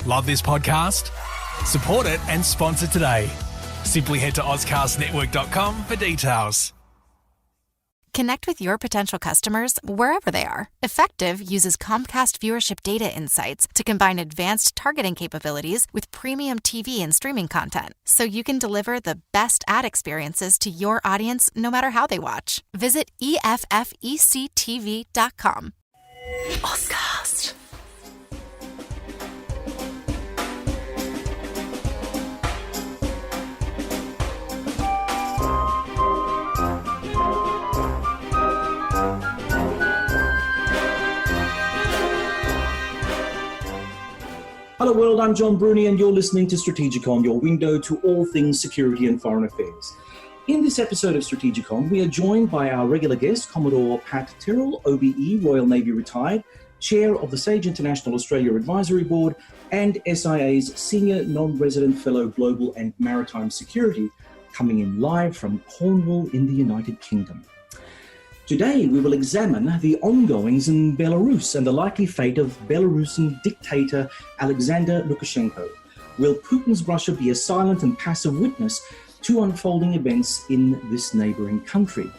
Love this podcast? Support it and sponsor today. Simply head to ozcastnetwork.com for details. Connect with your potential customers wherever they are. Effective uses Comcast viewership data insights to combine advanced targeting capabilities with premium TV and streaming content, so you can deliver the best ad experiences to your audience no matter how they watch. Visit EFFECTV.com. Ozcast. Hello world, I'm John Bruni and you're listening to STRATEGIKON, your window to all things security and foreign affairs. In this episode of STRATEGIKON, we are joined by our regular guest, Commodore Pat Tyrrell, OBE, Royal Navy retired, Chair of the SAGE International Australia Advisory Board, and SIA's Senior Non-Resident Fellow Global and Maritime Security, coming in live from Cornwall in the United Kingdom. Today, we will examine the ongoings in Belarus and the likely fate of Belarusian dictator Alexander Lukashenko. Will Putin's Russia be a silent and passive witness to unfolding events in this neighbouring country?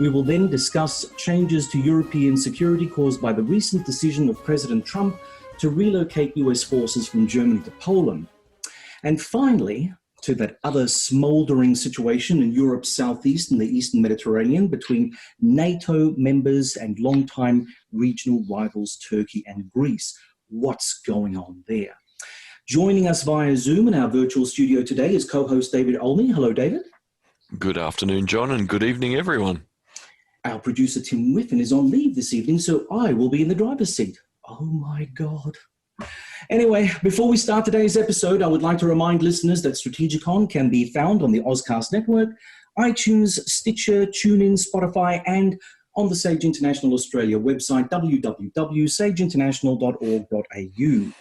We will then discuss changes to European security caused by the recent decision of President Trump to relocate US forces from Germany to Poland. And finally, to that other smouldering situation in Europe's southeast and the eastern Mediterranean between NATO members and longtime regional rivals Turkey and Greece. What's going on there? Joining us via Zoom in our virtual studio today is co-host David Olney. Hello, David. Good afternoon, John, and good evening, everyone. Our producer Tim Whiffen is on leave this evening, so I will be in the driver's seat. Oh my God. Anyway, before we start today's episode, I would like to remind listeners that STRATEGIKON can be found on the Ozcast Network, iTunes, Stitcher, TuneIn, Spotify, and on the SAGE International Australia website, www.sageinternational.org.au.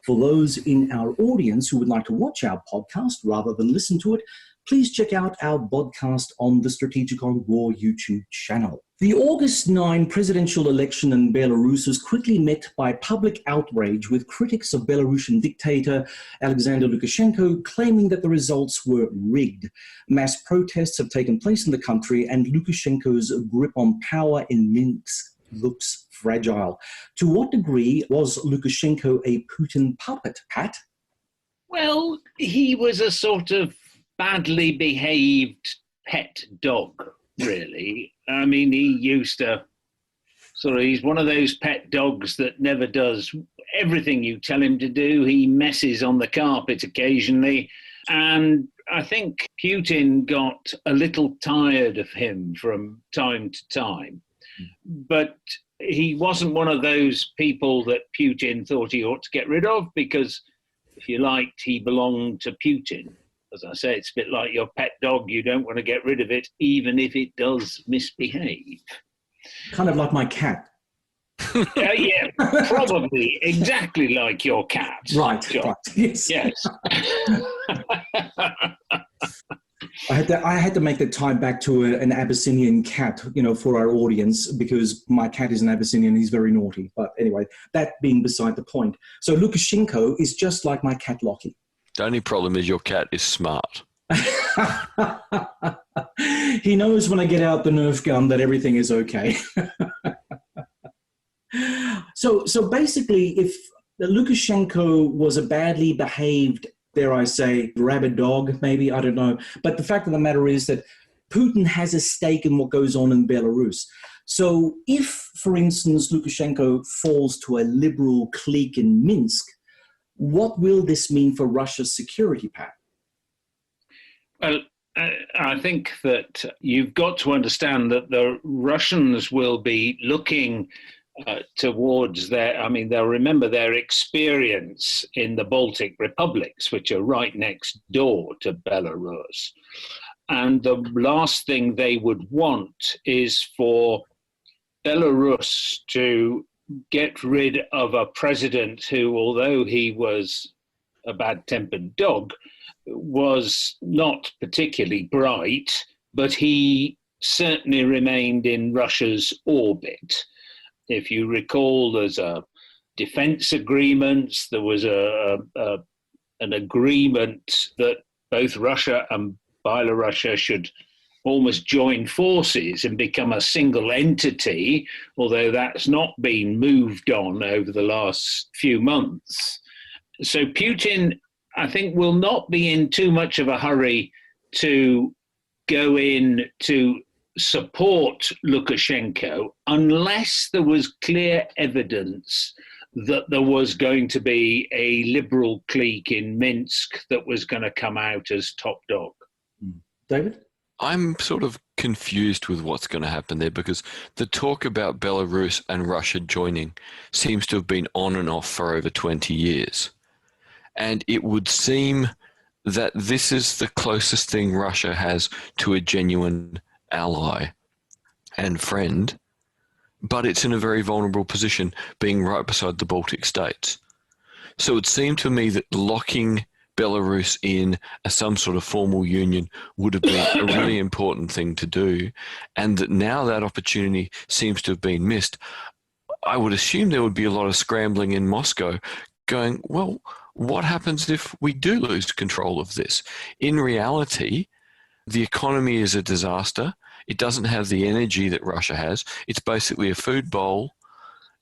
For those in our audience who would like to watch our podcast rather than listen to it, please check out our podcast on the STRATEGIKON War YouTube channel. The August 9 presidential election in Belarus was quickly met by public outrage, with critics of Belarusian dictator Alexander Lukashenko claiming that the results were rigged. Mass protests have taken place in the country, and Lukashenko's grip on power in Minsk looks fragile. To what degree was Lukashenko a Putin puppet, Pat? Well, he was a sort of badly behaved pet dog, really. I mean, he used to he's one of those pet dogs that never does everything you tell him to do. He messes on the carpet occasionally. And I think Putin got a little tired of him from time to time. But he wasn't one of those people that Putin thought he ought to get rid of, because, if you liked, he belonged to Putin. As I say, it's a bit like your pet dog. You don't want to get rid of it, even if it does misbehave. Kind of like my cat. Yeah, probably exactly like your cat. Right, John. right. Yes. Yes. I had to make the tie back to an Abyssinian cat, for our audience, because my cat is an Abyssinian. He's very naughty. But anyway, that being beside the point. So Lukashenko is just like my cat Lockie. The only problem is your cat is smart. He knows when I get out the Nerf gun that everything is okay. So basically, if Lukashenko was a badly behaved, dare I say, rabid dog, maybe, I don't know. But the fact of the matter is that Putin has a stake in what goes on in Belarus. So if, for instance, Lukashenko falls to a liberal clique in Minsk, what will this mean for Russia's security, Pat? Well, I think that you've got to understand that the Russians will be looking towards they'll remember their experience in the Baltic republics, which are right next door to Belarus. And the last thing they would want is for Belarus to get rid of a president who, although he was a bad-tempered dog, was not particularly bright, but he certainly remained in Russia's orbit. If you recall, there's a defense agreements. There was an agreement that both Russia and Belarus should almost join forces and become a single entity, although that's not been moved on over the last few months. So Putin, I think, will not be in too much of a hurry to go in to support Lukashenko unless there was clear evidence that there was going to be a liberal clique in Minsk that was going to come out as top dog. David? I'm sort of confused with what's going to happen there, because the talk about Belarus and Russia joining seems to have been on and off for over 20 years. And it would seem that this is the closest thing Russia has to a genuine ally and friend, but it's in a very vulnerable position, being right beside the Baltic states. So it seemed to me that locking Belarus in some sort of formal union would have been a really important thing to do, and that now that opportunity seems to have been missed. I would assume there would be a lot of scrambling in Moscow going, well, what happens if we do lose control of this? In reality, the economy is a disaster. It doesn't have the energy that Russia has. It's basically a food bowl,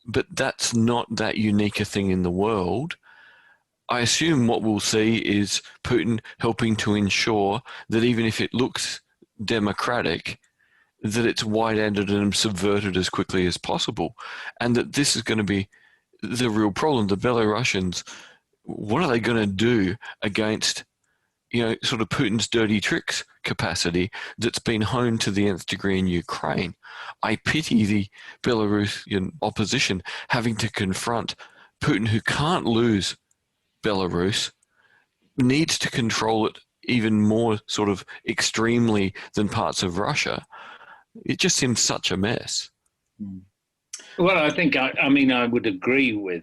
but that's not that unique a thing in the world. I assume what we'll see is Putin helping to ensure that even if it looks democratic, that it's wide-handed and subverted as quickly as possible. And that this is going to be the real problem. The Belarusians, what are they going to do against, sort of Putin's dirty tricks capacity that's been honed to the nth degree in Ukraine? I pity the Belarusian opposition having to confront Putin, who can't lose Belarus, needs to control it even more sort of extremely than parts of Russia. It just seems such a mess. Well, I think, I would agree with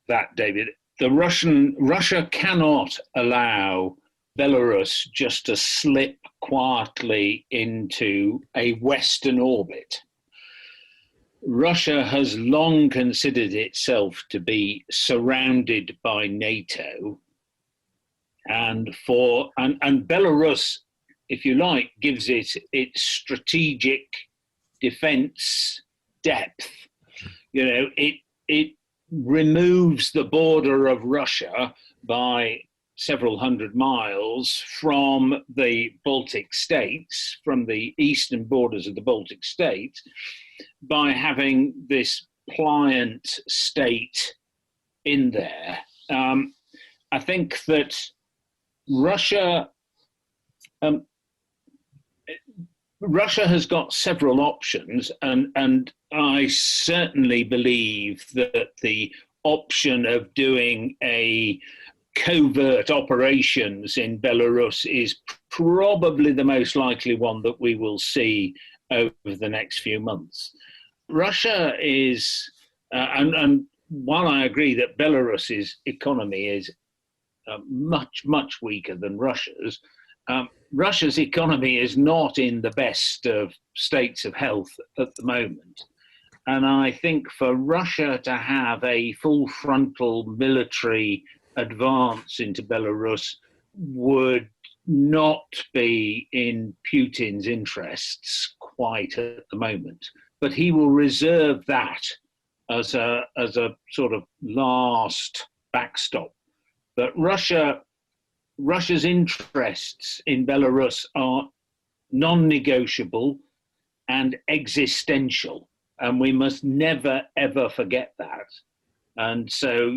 that, David. Russia cannot allow Belarus just to slip quietly into a Western orbit. Russia has long considered itself to be surrounded by NATO, and Belarus, if you like, gives it its strategic defense depth. It removes the border of Russia by several hundred miles from the Baltic states, from the eastern borders of the Baltic states, by having this pliant state in there. I think that Russia has got several options, and I certainly believe that the option of doing a covert operations in Belarus is probably the most likely one that we will see over the next few months. Russia is, and while I agree that Belarus's economy is much, much weaker than Russia's, Russia's economy is not in the best of states of health at the moment. And I think for Russia to have a full frontal military advance into Belarus would not be in Putin's interests quite at the moment. But he will reserve that as a sort of last backstop. But Russia's interests in Belarus are non-negotiable and existential, and we must never, ever forget that. And so,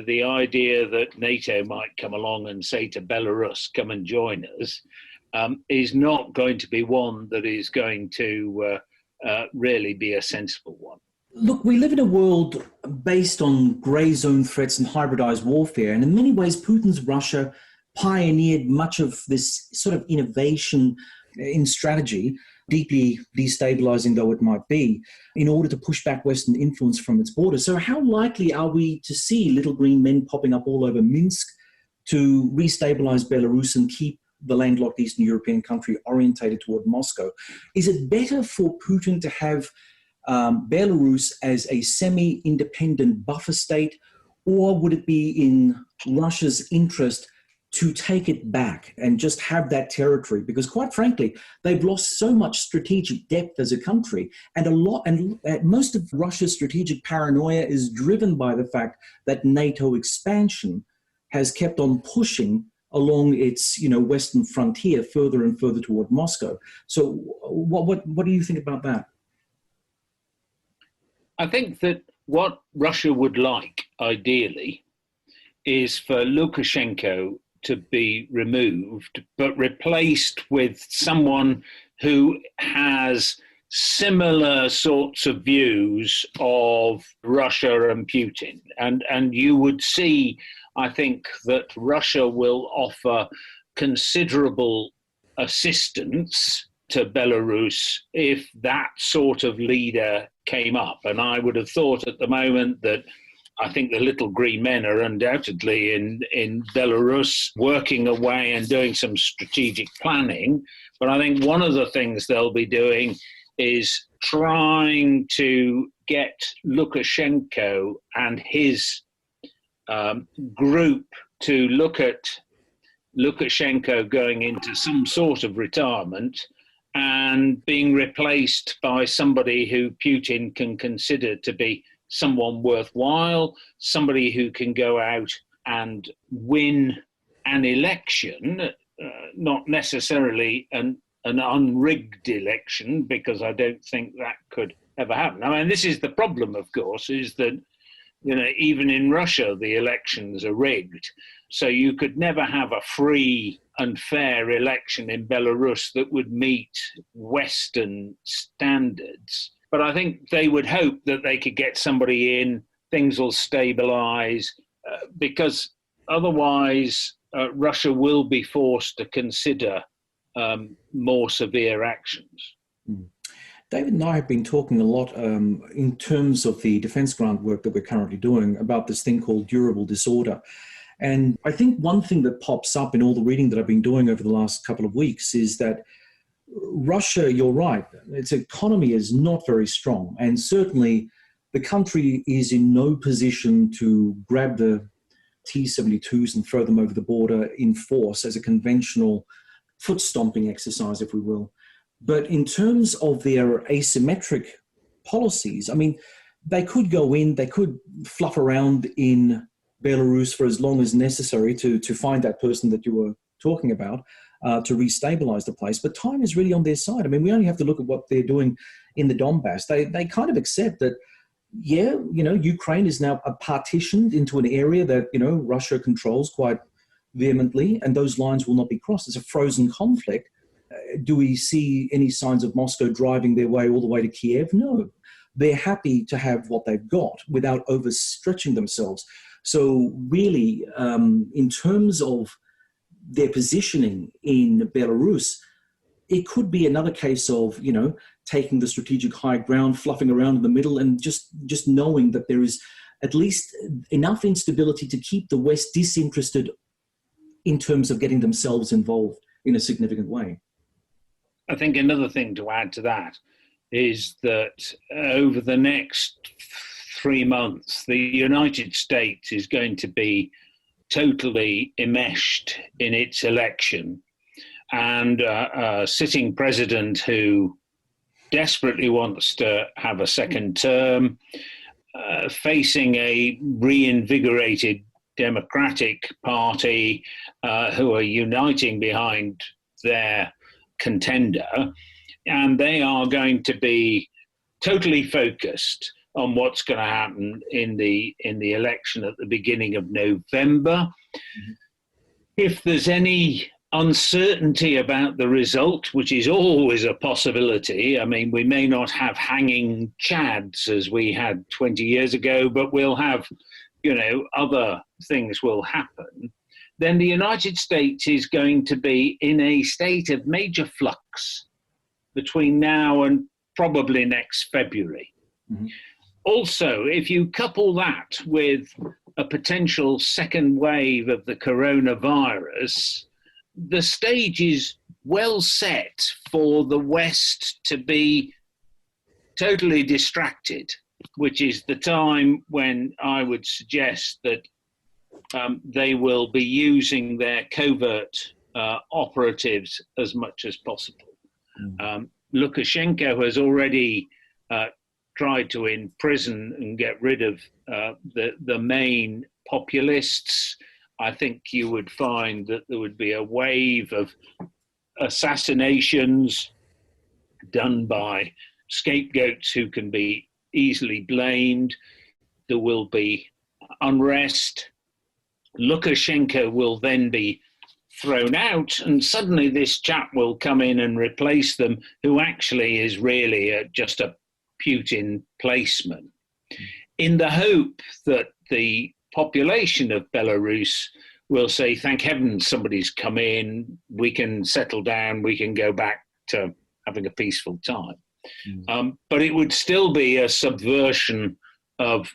the idea that NATO might come along and say to Belarus, come and join us, is not going to be one that is going to really be a sensible one. Look, we live in a world based on grey zone threats and hybridized warfare, and in many ways, Putin's Russia pioneered much of this sort of innovation in strategy, deeply destabilizing though it might be, in order to push back Western influence from its borders. So how likely are we to see little green men popping up all over Minsk to restabilize Belarus and keep the landlocked Eastern European country orientated toward Moscow? Is it better for Putin to have Belarus as a semi-independent buffer state, Or would it be in Russia's interest to take it back and just have that territory? Because quite frankly, they've lost so much strategic depth as a country, and most of Russia's strategic paranoia is driven by the fact that NATO expansion has kept on pushing along its, western frontier further and further toward Moscow. So what do you think about that? I think that what Russia would like, ideally, is for Lukashenko to be removed, but replaced with someone who has similar sorts of views of Russia and Putin. And you would see, I think, that Russia will offer considerable assistance to Belarus if that sort of leader came up. And I would have thought at the moment that I think the little green men are undoubtedly in Belarus working away and doing some strategic planning. But I think one of the things they'll be doing is trying to get Lukashenko and his group to look at Lukashenko going into some sort of retirement and being replaced by somebody who Putin can consider to be someone worthwhile, somebody who can go out and win an election, not necessarily an unrigged election, because I don't think that could ever happen. I mean, this is the problem, of course, is that, even in Russia, the elections are rigged. So you could never have a free and fair election in Belarus that would meet Western standards. But I think they would hope that they could get somebody in, things will stabilize, because otherwise Russia will be forced to consider more severe actions. David and I have been talking a lot in terms of the defense grant work that we're currently doing about this thing called durable disorder. And I think one thing that pops up in all the reading that I've been doing over the last couple of weeks is that Russia, you're right, its economy is not very strong. And certainly the country is in no position to grab the T-72s and throw them over the border in force as a conventional foot stomping exercise, if we will. But in terms of their asymmetric policies, I mean, they could go in, they could fluff around in Belarus for as long as necessary to find that person that you were talking about, to restabilize the place. But time is really on their side. I mean, we only have to look at what they're doing in the Donbass. They kind of accept that, yeah, Ukraine is now partitioned into an area that, Russia controls quite vehemently, and those lines will not be crossed. It's a frozen conflict. Do we see any signs of Moscow driving their way all the way to Kiev? No. They're happy to have what they've got without overstretching themselves. So really, in terms of their positioning in Belarus, it could be another case of, taking the strategic high ground, fluffing around in the middle, and just knowing that there is at least enough instability to keep the West disinterested in terms of getting themselves involved in a significant way. I think another thing to add to that is that over the next 3 months, the United States is going to be totally enmeshed in its election, and a sitting president who desperately wants to have a second term, facing a reinvigorated Democratic Party who are uniting behind their contender, and they are going to be totally focused on what's going to happen in the election at the beginning of November. Mm-hmm. If there's any uncertainty about the result, which is always a possibility, I mean, we may not have hanging chads as we had 20 years ago, but we'll have, other things will happen, then the United States is going to be in a state of major flux between now and probably next February. Mm-hmm. Also, if you couple that with a potential second wave of the coronavirus, the stage is well set for the West to be totally distracted which is the time when I would suggest that they will be using their covert operatives as much as possible. Lukashenko has already tried to imprison and get rid of the main populists. I think you would find that there would be a wave of assassinations done by scapegoats who can be easily blamed. There will be unrest. Lukashenko will then be thrown out, and suddenly this chap will come in and replace them, who actually is really just a Putin placement, in the hope that the population of Belarus will say, thank heavens somebody's come in, we can settle down, we can go back to having a peaceful time. But it would still be a subversion of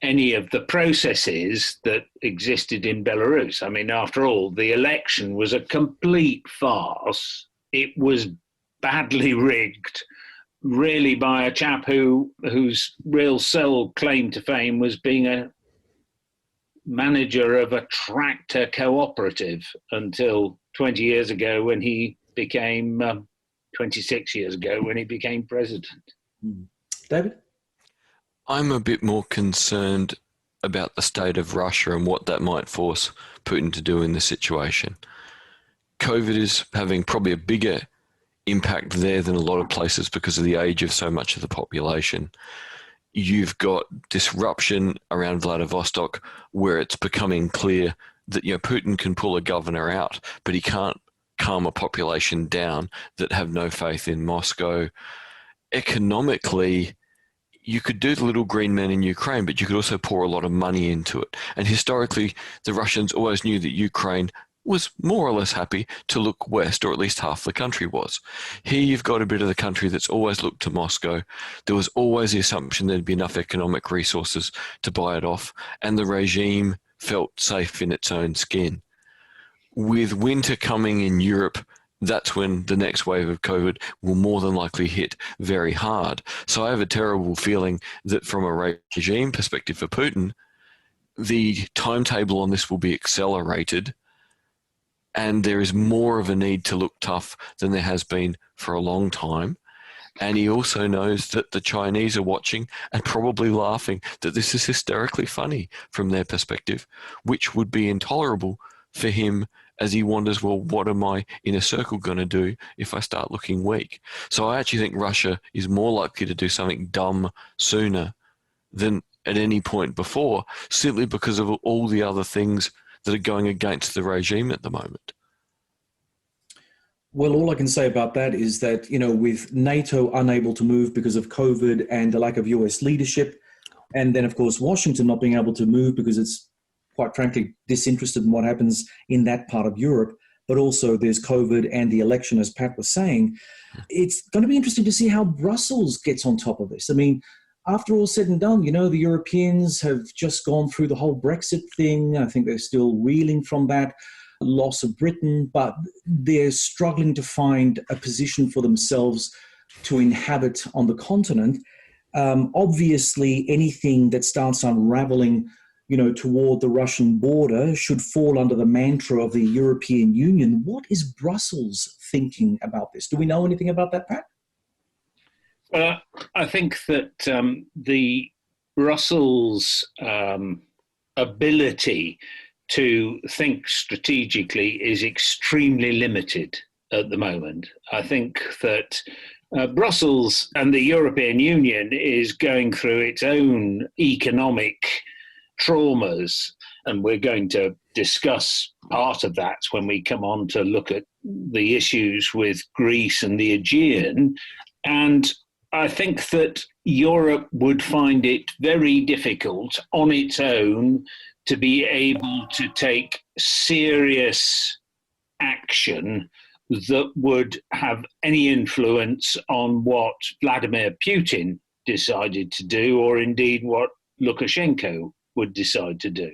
any of the processes that existed in Belarus. I mean, after all, the election was a complete farce. It was badly rigged, really, by a chap whose real sole claim to fame was being a manager of a tractor cooperative until 20 years ago when he became, 26 years ago when he became president. David? I'm a bit more concerned about the state of Russia and what that might force Putin to do in this situation. COVID is having probably a bigger impact there than a lot of places because of the age of so much of the population. You've got disruption around Vladivostok where it's becoming clear that Putin can pull a governor out, but he can't calm a population down that have no faith in Moscow. Economically, you could do the little green man in Ukraine, but you could also pour a lot of money into it. And historically, the Russians always knew that Ukraine was more or less happy to look west, or at least half the country was. Here you've got a bit of the country that's always looked to Moscow. There was always the assumption there'd be enough economic resources to buy it off, and the regime felt safe in its own skin. With winter coming in Europe, that's when the next wave of COVID will more than likely hit very hard. So I have a terrible feeling that from a regime perspective for Putin, the timetable on this will be accelerated, and there is more of a need to look tough than there has been for a long time. And he also knows that the Chinese are watching and probably laughing, that this is hysterically funny from their perspective, which would be intolerable for him as he wonders, well, what am I in a circle going to do if I start looking weak? So I actually think Russia is more likely to do something dumb sooner than at any point before, simply because of all the other things that are going against the regime at the moment. Well, all I can say about that is that, with NATO unable to move because of COVID and the lack of US leadership, and then, of course, Washington not being able to move because it's quite frankly disinterested in what happens in that part of Europe, but also there's COVID and the election, as Pat was saying. It's going to be interesting to see how Brussels gets on top of this. I mean, after all said and done, the Europeans have just gone through the whole Brexit thing. I think they're still reeling from that loss of Britain, but they're struggling to find a position for themselves to inhabit on the continent. Obviously, anything that starts unraveling toward the Russian border should fall under the mantra of the European Union. What is Brussels thinking about this? Do we know anything about that, Pat? Well, I think that the Brussels ability to think strategically is extremely limited at the moment. I think that Brussels and the European Union is going through its own economic traumas, and we're going to discuss part of that when we come on to look at the issues with Greece and the Aegean. And I think that Europe would find it very difficult on its own to be able to take serious action that would have any influence on what Vladimir Putin decided to do, or indeed what Lukashenko would decide to do.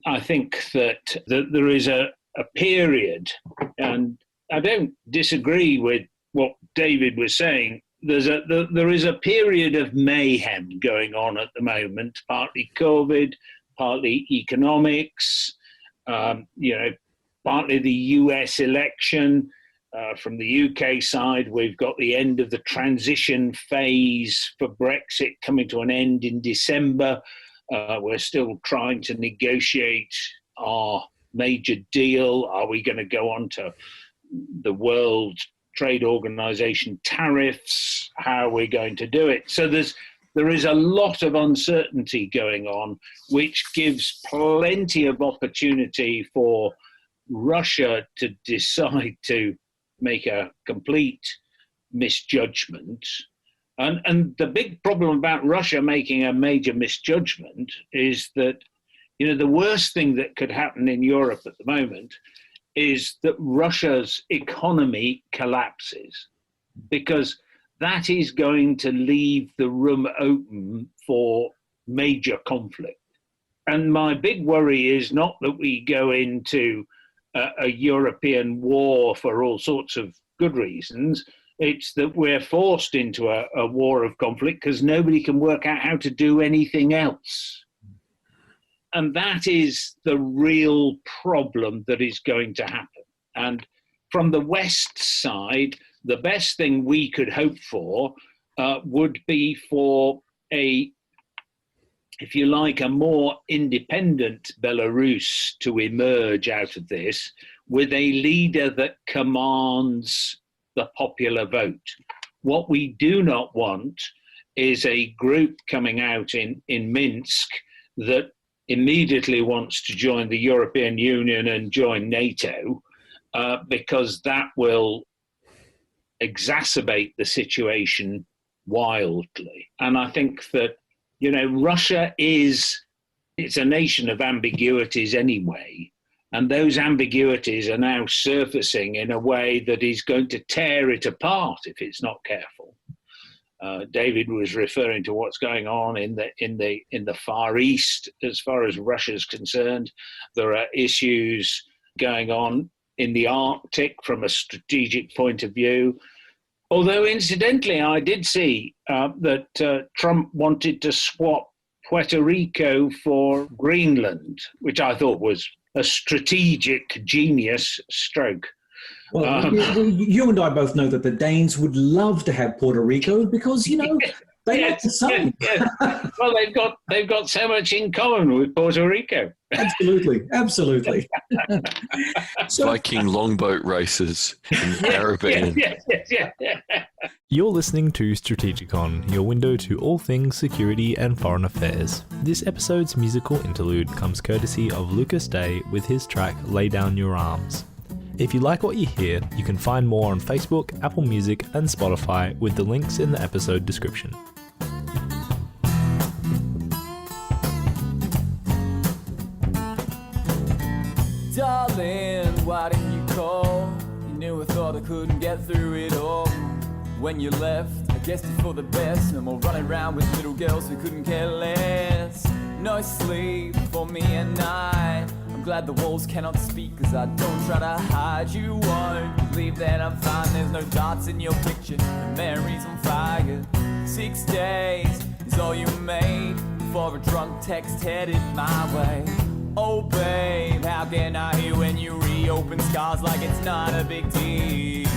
I think that there is a period, and I don't disagree with what David was saying there is a period of mayhem going on at the moment, partly COVID, partly economics, partly the US election. From the UK side, we've got the end of the transition phase for Brexit coming to an end in December. We're still trying to negotiate our major deal. Are we going to go on to the World Trade Organization tariffs? How are we going to do it? So there is a lot of uncertainty going on, which gives plenty of opportunity for Russia to decide to make a complete misjudgment. And the big problem about Russia making a major misjudgment is that, the worst thing that could happen in Europe at the moment is that Russia's economy collapses, because that is going to leave the room open for major conflict. And my big worry is not that we go into a European war for all sorts of good reasons. It's that we're forced into a war of conflict because nobody can work out how to do anything else. And that is the real problem that is going to happen. And from the West side, the best thing we could hope for would be for if you like, a more independent Belarus to emerge out of this with a leader that commands the popular vote. What we do not want is a group coming out in Minsk that immediately wants to join the European Union and join NATO, because that will exacerbate the situation wildly. And I think that, Russia it's a nation of ambiguities anyway, and those ambiguities are now surfacing in a way that is going to tear it apart if it's not careful. David was referring to what's going on in the Far East as far as Russia's concerned. There are issues going on in the Arctic from a strategic point of view. Although, incidentally, I did see that Trump wanted to swap Puerto Rico for Greenland, which I thought was a strategic genius stroke. Well, you and I both know that the Danes would love to have Puerto Rico because, they like the sun. Yes. Well, they've got so much in common with Puerto Rico. Absolutely. So, Viking longboat races in the Caribbean. Yes. You're listening to Strategikon, your window to all things security and foreign affairs. This episode's musical interlude comes courtesy of Lucas Day with his track Lay Down Your Arms. If you like what you hear, you can find more on Facebook, Apple Music and Spotify with the links in the episode description. Darling, why didn't you call? You knew I thought I couldn't get through it all. When you left, I guessed it for the best. No more running around with little girls who couldn't care less. No sleep for me at night. I'm glad the walls cannot speak, cause I don't try to hide. You won't believe that I'm fine. There's no dots in your picture, the memory's on fire. 6 days is all you made before a drunk text headed my way. Oh babe, how can I hear when you reopen scars like it's not a big deal?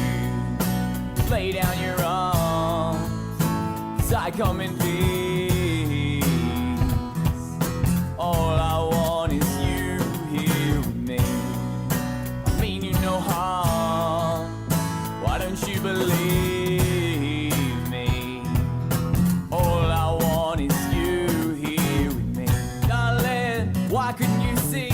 Lay down your arms, cause I come in peace. All I want is you here with me. I mean you no harm, why don't you believe me? All I want is you here with me. Darling, why couldn't you see?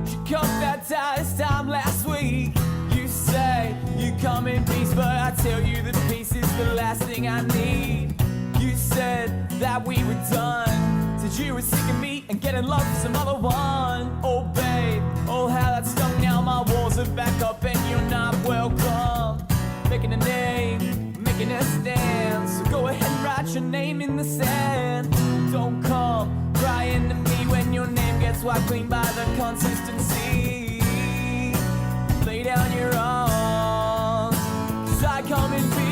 She come that this time last week. You say you come in peace, but I tell you that peace is the last thing I need. You said that we were done, said you were sick of me and get in love with some other one. Oh babe, oh how that stung. Now my walls are back up and you're not welcome. Making a name, making a stand, so go ahead and write your name in the sand. Don't come crying to me when your name gets wiped clean by the consistency. Lay down your arms, 'cause I come in peace.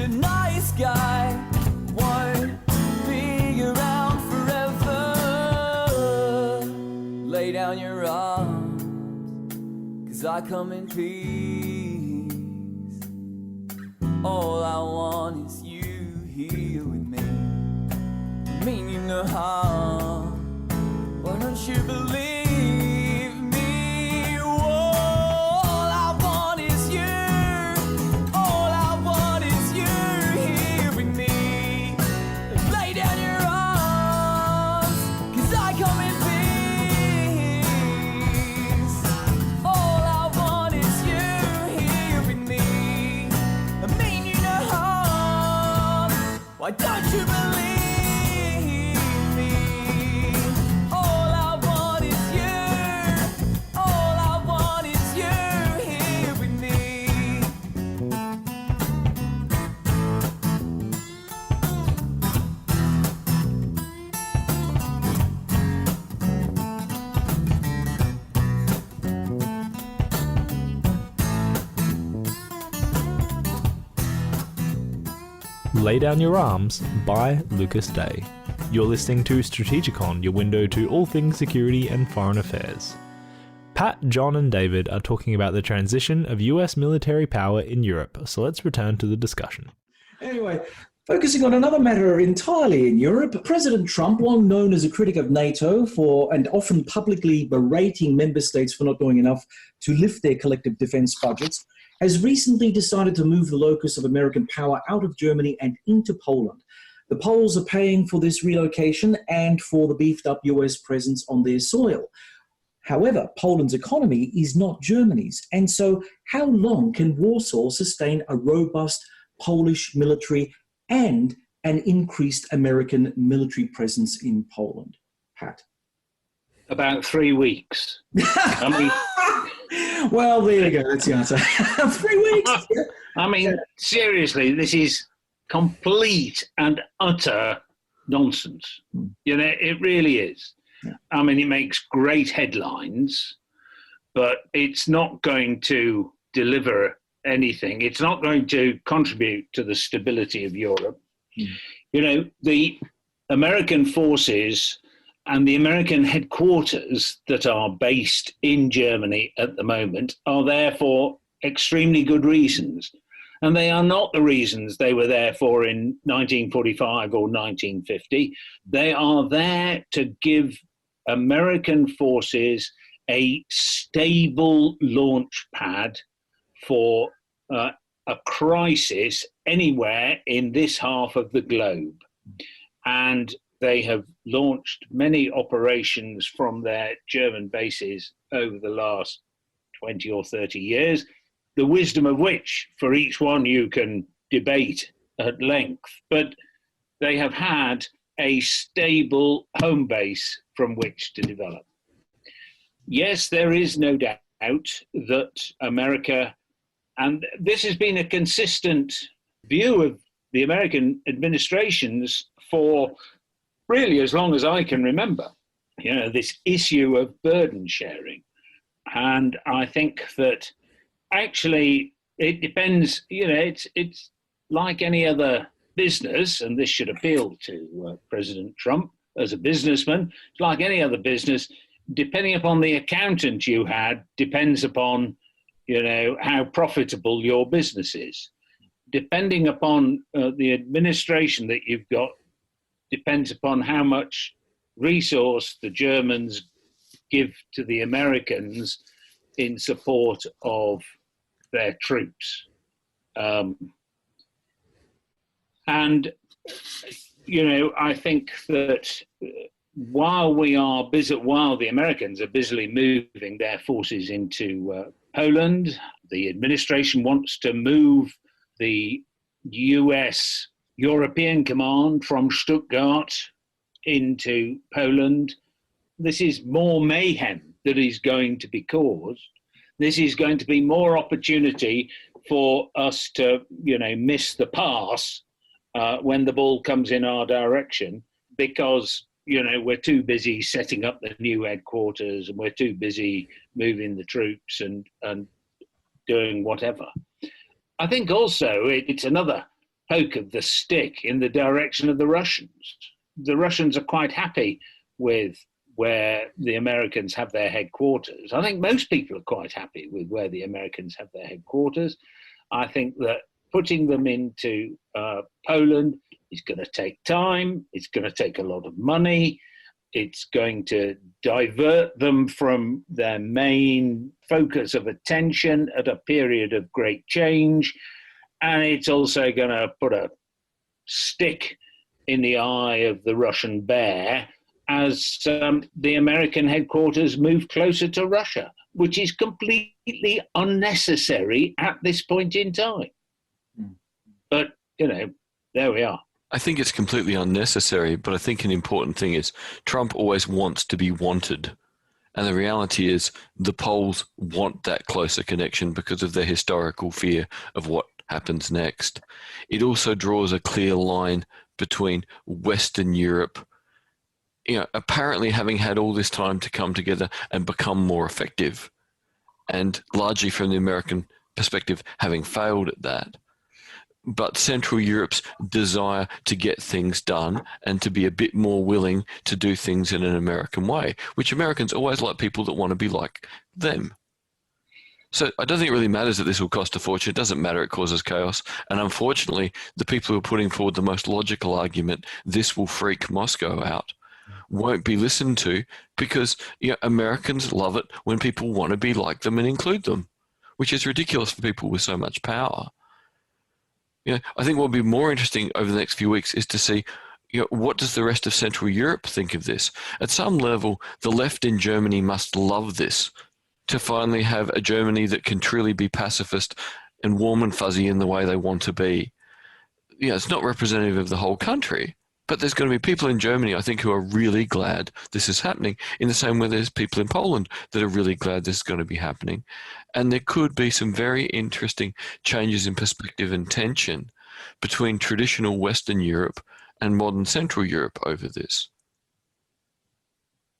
the nice guy won't be around forever. Lay down your arms, 'cause I come in peace. All I want is you here with me. Mean you no harm. Why don't you believe me? All I want is you. All I want is you here with me. Lay down your arms, 'cause I come in peace. All I want is you here with me. I mean you no harm. Why don't you believe? Lay Down Your Arms by Lucas Day. You're listening to Strategikon, your window to all things security and foreign affairs. Pat, John and David are talking about the transition of US military power in Europe, so let's return to the discussion. Anyway, focusing on another matter entirely in Europe, President Trump, long known as a critic of NATO and often publicly berating member states for not doing enough to lift their collective defense budgets, has recently decided to move the locus of American power out of Germany and into Poland. The Poles are paying for this relocation and for the beefed up US presence on their soil. However, Poland's economy is not Germany's, and so how long can Warsaw sustain a robust Polish military and an increased American military presence in Poland? Pat? About 3 weeks. I mean, well, there you go. That's the answer. 3 weeks. I mean, seriously, this is complete and utter nonsense. You know, it really is. Yeah. I mean, it makes great headlines, but it's not going to deliver anything. It's not going to contribute to the stability of Europe. You know, the American forces and the American headquarters that are based in Germany at the moment are there for extremely good reasons. And they are not the reasons they were there for in 1945 or 1950. They are there to give American forces a stable launch pad for a crisis anywhere in this half of the globe. And they have launched many operations from their German bases over the last 20 or 30 years, the wisdom of which, for each one, you can debate at length. But they have had a stable home base from which to develop. Yes, there is no doubt that America, and this has been a consistent view of the American administrations for really as long as I can remember, you know, this issue of burden sharing. And I think that actually it depends, you know, it's like any other business, and this should appeal to President Trump as a businessman. It's like any other business, depending upon the accountant you had, depends upon, you know, how profitable your business is. Depending upon the administration that you've got, depends upon how much resource the Germans give to the Americans in support of their troops. And, you know, I think that while the Americans are busily moving their forces into Poland, the administration wants to move the US European Command from Stuttgart into Poland. This is more mayhem that is going to be caused. This is going to be more opportunity for us to, you know, miss the pass when the ball comes in our direction, because, you know, we're too busy setting up the new headquarters and we're too busy moving the troops and doing whatever. I think also it's another poke of the stick in the direction of the Russians. The Russians are quite happy with where the Americans have their headquarters. I think most people are quite happy with where the Americans have their headquarters. I think that putting them into Poland is going to take time. It's going to take a lot of money. It's going to divert them from their main focus of attention at a period of great change. And it's also going to put a stick in the eye of the Russian bear as the American headquarters move closer to Russia, which is completely unnecessary at this point in time. But, there we are. I think it's completely unnecessary, but I think an important thing is Trump always wants to be wanted. And the reality is the Poles want that closer connection because of their historical fear of what happens next. It also draws a clear line between Western Europe, apparently having had all this time to come together and become more effective, and largely from the American perspective, having failed at that. But Central Europe's desire to get things done and to be a bit more willing to do things in an American way, which Americans always like people that want to be like them. So I don't think it really matters that this will cost a fortune. It doesn't matter. It causes chaos. And unfortunately, the people who are putting forward the most logical argument, this will freak Moscow out, won't be listened to because Americans love it when people want to be like them and include them, which is ridiculous for people with so much power. I think what will be more interesting over the next few weeks is to see what does the rest of Central Europe think of this? At some level, the left in Germany must love this to finally have a Germany that can truly be pacifist and warm and fuzzy in the way they want to be. It's not representative of the whole country, but there's going to be people in Germany, I think, who are really glad this is happening, in the same way there's people in Poland that are really glad this is going to be happening. And there could be some very interesting changes in perspective and tension between traditional Western Europe and modern Central Europe over this.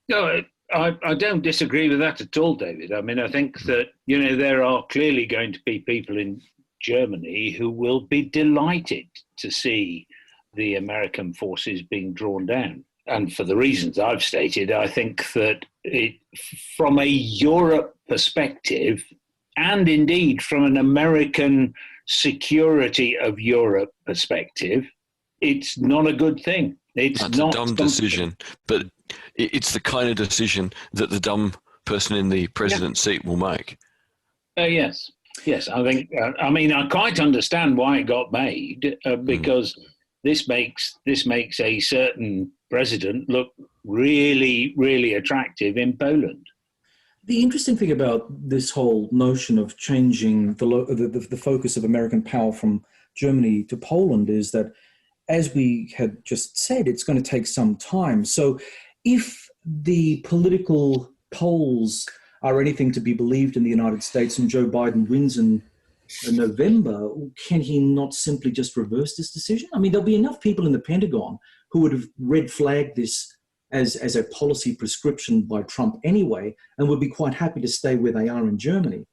No, I don't disagree with that at all, David. I mean, I think that, there are clearly going to be people in Germany who will be delighted to see the American forces being drawn down. And for the reasons I've stated, I think that from a Europe perspective, and indeed from an American security of Europe perspective, it's not a good thing. It's not a dumb decision, but it's the kind of decision that the dumb person in the president's seat will make. Yes. I think. I quite understand why it got made because this makes a certain president look really, really attractive in Poland. The interesting thing about this whole notion of changing the focus of American power from Germany to Poland is that, as we had just said, it's going to take some time. So if the political polls are anything to be believed in the United States and Joe Biden wins in November, can he not simply just reverse this decision? I mean, there'll be enough people in the Pentagon who would have red flagged this as a policy prescription by Trump anyway, and would be quite happy to stay where they are in Germany.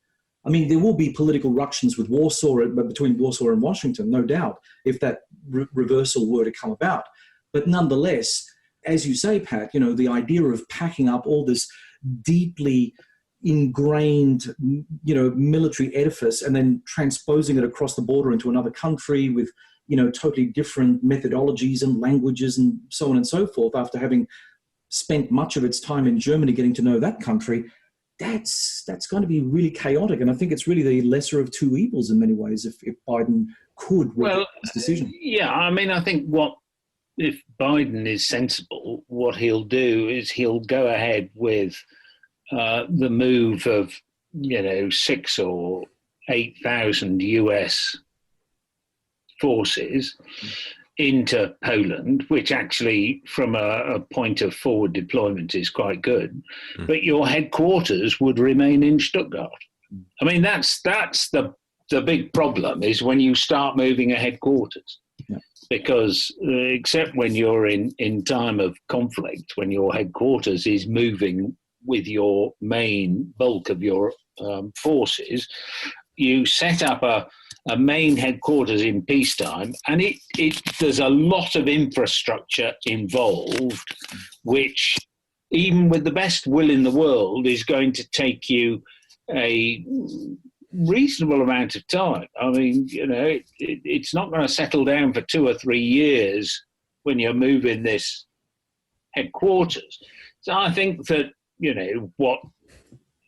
I mean, there will be political ructions with between Warsaw and Washington, no doubt, if that reversal were to come about. But nonetheless, as you say, Pat, the idea of packing up all this deeply ingrained, military edifice and then transposing it across the border into another country with, totally different methodologies and languages and so on and so forth, after having spent much of its time in Germany getting to know that country, that's going to be really chaotic. And I think it's really the lesser of two evils in many ways if Biden could make this decision. Yeah, I think if Biden is sensible, what he'll do is he'll go ahead with the move of 6,000 or 8,000 US forces into Poland, which actually from a point of forward deployment is quite good, but your headquarters would remain in Stuttgart. I mean, that's the big problem, is when you start moving a headquarters. Yeah. Because except when you're in time of conflict, when your headquarters is moving with your main bulk of your forces, you set up a main headquarters in peacetime, and there's a lot of infrastructure involved, which, even with the best will in the world, is going to take you a reasonable amount of time. I mean, it's not going to settle down for 2 or 3 years when you're moving this headquarters. So I think that, what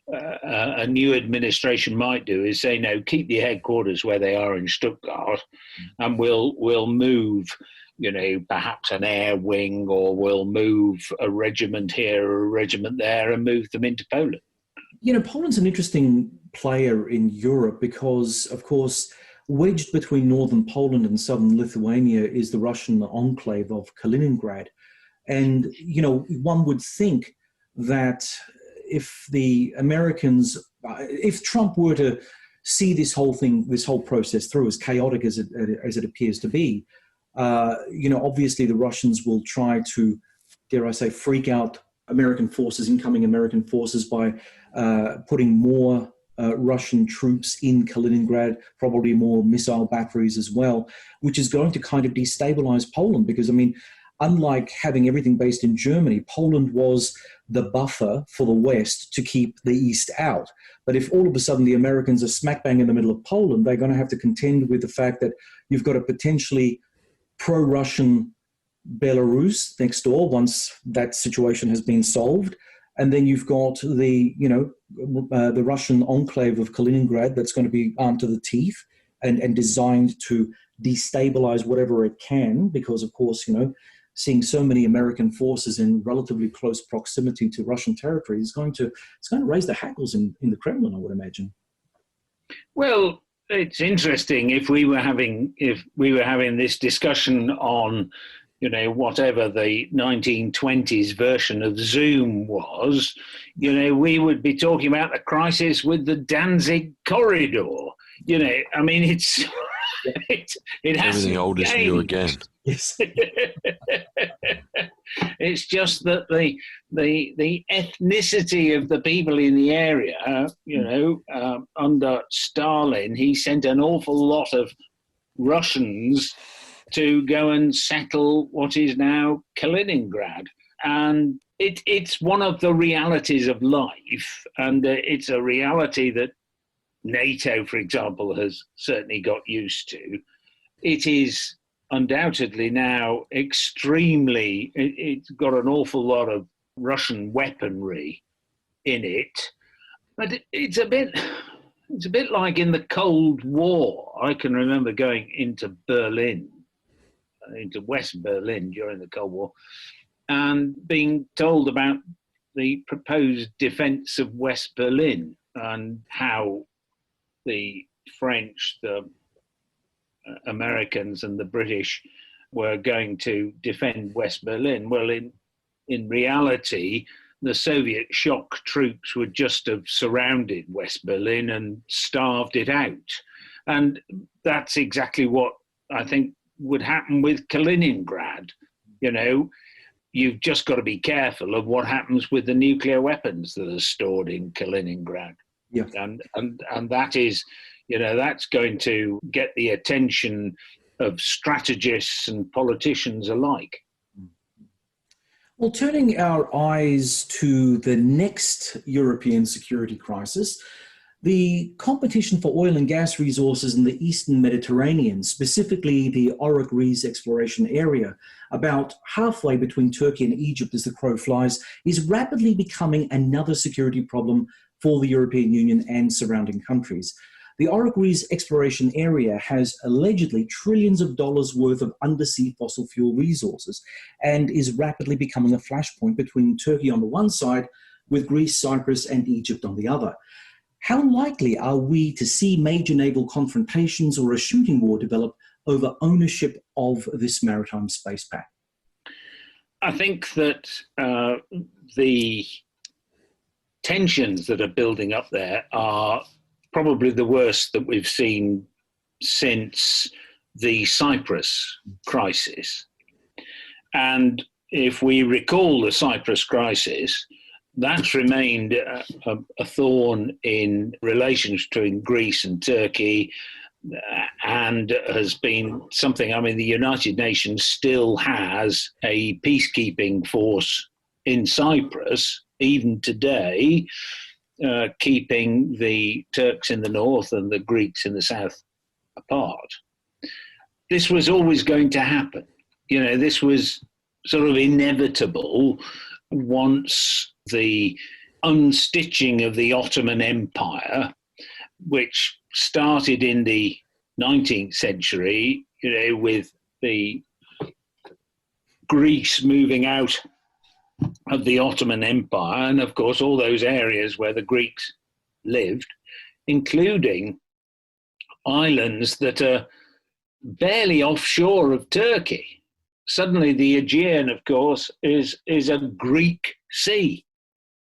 a new administration might do is say, no, keep the headquarters where they are in Stuttgart, and we'll move, perhaps an air wing, or we'll move a regiment here or a regiment there and move them into Poland. Poland's an interesting player in Europe because, of course, wedged between northern Poland and southern Lithuania is the Russian enclave of Kaliningrad. And, one would think that if the Americans, if Trump were to see this whole process through, as chaotic as it appears to be, obviously the Russians will try to, dare I say, freak out incoming American forces by putting more Russian troops in Kaliningrad, probably more missile batteries as well, which is going to kind of destabilize Poland because, unlike having everything based in Germany, Poland was the buffer for the West to keep the East out. But if all of a sudden the Americans are smack bang in the middle of Poland, they're going to have to contend with the fact that you've got a potentially pro-Russian Belarus next door once that situation has been solved. And then you've got the Russian enclave of Kaliningrad that's going to be armed to the teeth and designed to destabilize whatever it can because, of course, seeing so many American forces in relatively close proximity to Russian territory is going to raise the hackles in the Kremlin, I would imagine. Well, it's interesting if we were having this discussion on, whatever the 1920s version of Zoom was, we would be talking about the crisis with the Danzig corridor. It's it has everything old is new again. Yes. It's just that the ethnicity of the people in the area, under Stalin, he sent an awful lot of Russians to go and settle what is now Kaliningrad. And it's one of the realities of life, and it's a reality that NATO, for example, has certainly got used to. It is undoubtedly now it's got an awful lot of Russian weaponry in it, but it's a bit like in the Cold War. I can remember going into West Berlin during the Cold War, and being told about the proposed defense of West Berlin and how the French, the Americans and the British were going to defend West Berlin. Well, in reality, the Soviet shock troops would just have surrounded West Berlin and starved it out. And that's exactly what I think would happen with Kaliningrad. You've just got to be careful of what happens with the nuclear weapons that are stored in Kaliningrad. Yeah. And that is, that's going to get the attention of strategists and politicians alike. Well, turning our eyes to the next European security crisis, the competition for oil and gas resources in the Eastern Mediterranean, specifically the Oryx exploration area, about halfway between Turkey and Egypt as the crow flies, is rapidly becoming another security problem for the European Union and surrounding countries. The Oryx exploration area has allegedly trillions of dollars worth of undersea fossil fuel resources and is rapidly becoming a flashpoint between Turkey on the one side with Greece, Cyprus, and Egypt on the other. How likely are we to see major naval confrontations or a shooting war develop over ownership of this maritime space, Pat? I think that the tensions that are building up there are probably the worst that we've seen since the Cyprus crisis. And if we recall the Cyprus crisis, that's remained a thorn in relations between Greece and Turkey. and has been something. I mean, the United Nations still has a peacekeeping force in Cyprus, even today, keeping the Turks in the north and the Greeks in the south apart. This was always going to happen. This was sort of inevitable once the unstitching of the Ottoman Empire, which started in the 19th century, with the Greece moving out of the Ottoman Empire, and of course all those areas where the Greeks lived, including islands that are barely offshore of Turkey. Suddenly the Aegean, of course, is a Greek sea.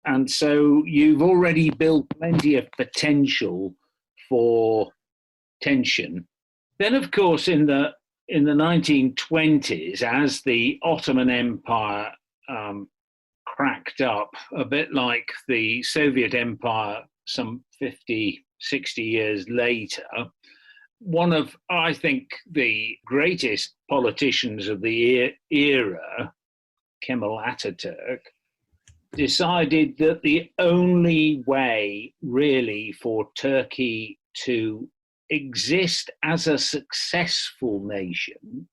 And so you've already built plenty of potential for tension. Then, of course, in the 1920s, as the Ottoman Empire cracked up, a bit like the Soviet Empire some 50, 60 years later, one of, I think, the greatest politicians of the era, Kemal Ataturk, decided that the only way really for Turkey to exist as a successful nation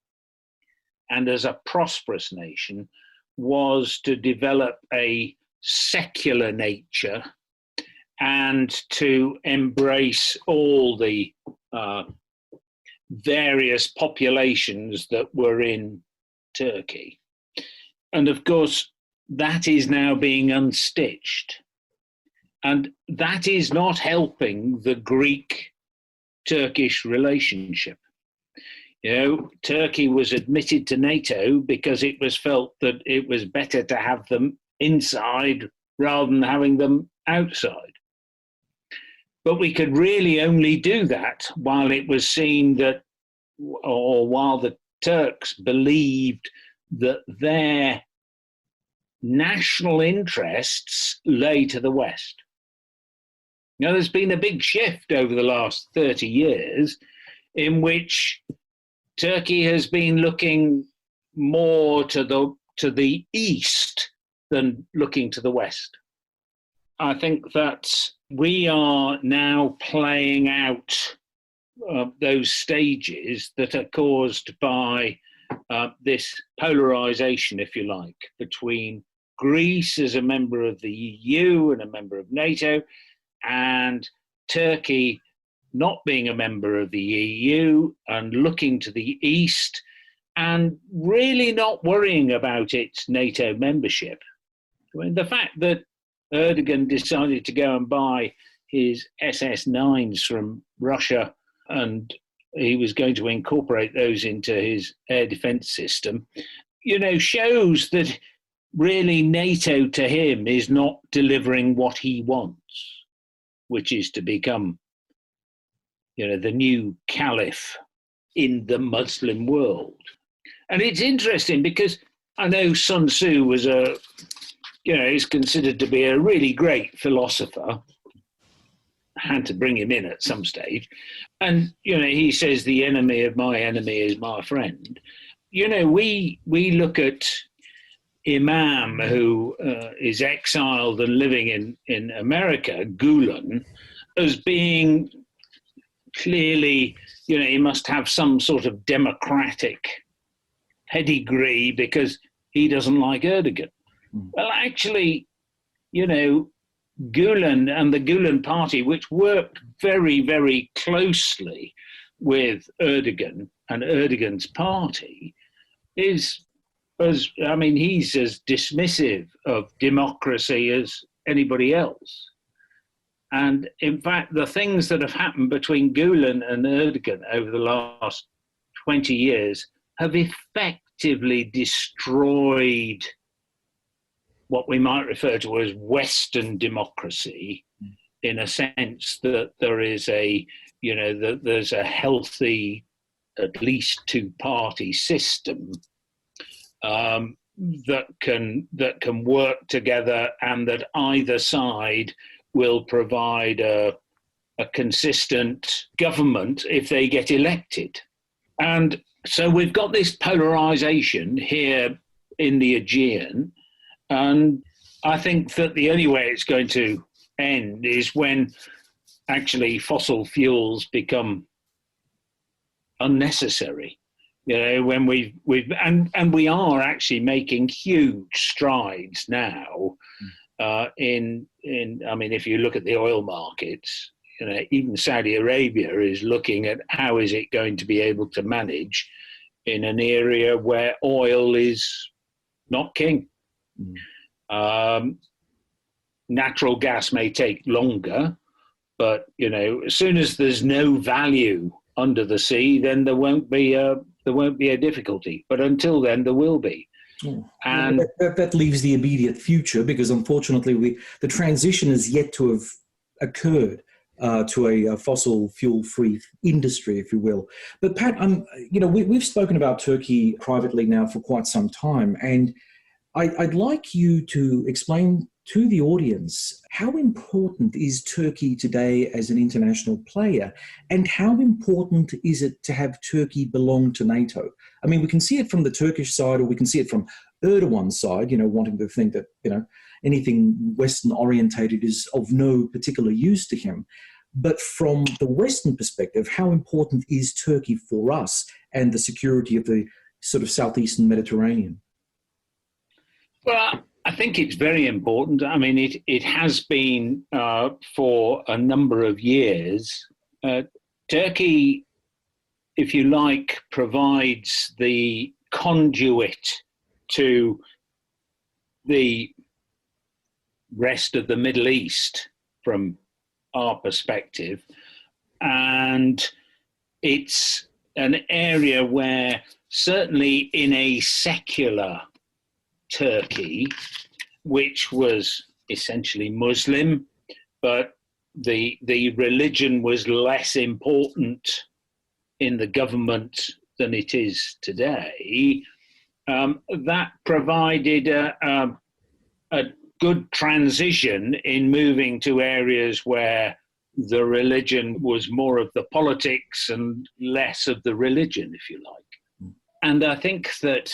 and as a prosperous nation was to develop a secular nature and to embrace all the various populations that were in Turkey. And of course, that is now being unstitched. And that is not helping the Greek-Turkish relationship. Turkey was admitted to NATO because it was felt that it was better to have them inside rather than having them outside. But we could really only do that while it was seen that, or while the Turks believed that their national interests lay to the West. There's been a big shift over the last 30 years in which Turkey has been looking more to the east than looking to the west. I think that we are now playing out those stages that are caused by this polarization, if you like, between Greece as a member of the EU and a member of NATO, and Turkey not being a member of the EU and looking to the east and really not worrying about its NATO membership. I mean, the fact that Erdogan decided to go and buy his SS-9s from Russia and he was going to incorporate those into his air defense system, shows that really NATO to him is not delivering what he wants, which is to become, the new caliph in the Muslim world. And it's interesting because I know Sun Tzu was is considered to be a really great philosopher. I had to bring him in at some stage. And, he says the enemy of my enemy is my friend. We look at Imam, who is exiled and living in America, Gulen, as being clearly, he must have some sort of democratic pedigree because he doesn't like Erdogan. Well, actually, Gulen and the Gulen party, which worked very, very closely with Erdogan and Erdogan's party, he's as dismissive of democracy as anybody else. And in fact, the things that have happened between Gulen and Erdogan over the last 20 years have effectively destroyed what we might refer to as Western democracy, in a sense that there is there's a healthy, at least two-party system that can work together, and that either side will provide a a consistent government if they get elected. And so we've got this polarization here in the Aegean, and I think that the only way it's going to end is when actually fossil fuels become unnecessary. You know, when we are actually making huge strides now in I mean, if you look at the oil markets, you know, even Saudi Arabia is looking at how is it going to be able to manage in an area where oil is not king. Natural gas may take longer, but you know, as soon as there's no value under the sea, then there won't be a difficulty. But until then, there will be. And that leaves the immediate future, because unfortunately, the transition is yet to have occurred to a fossil fuel-free industry, if you will. But Pat, you know, we've spoken about Turkey privately now for quite some time, and I'd like you to explain to the audience how important is Turkey today as an international player, and how important is it to have Turkey belong to NATO? I mean, we can see it from the Turkish side, or we can see it from Erdogan's side, you know, wanting to think that, you know, anything Western orientated is of no particular use to him. But from the Western perspective, how important is Turkey for us and the security of the sort of southeastern Mediterranean? Well, I think it's very important. I mean, it has been for a number of years. Turkey, if you like, provides the conduit to the rest of the Middle East from our perspective. And it's an area where, certainly in a secular Turkey, which was essentially Muslim, but the religion was less important in the government than it is today, that provided a good transition in moving to areas where the religion was more of the politics and less of the religion, if you like. And I think that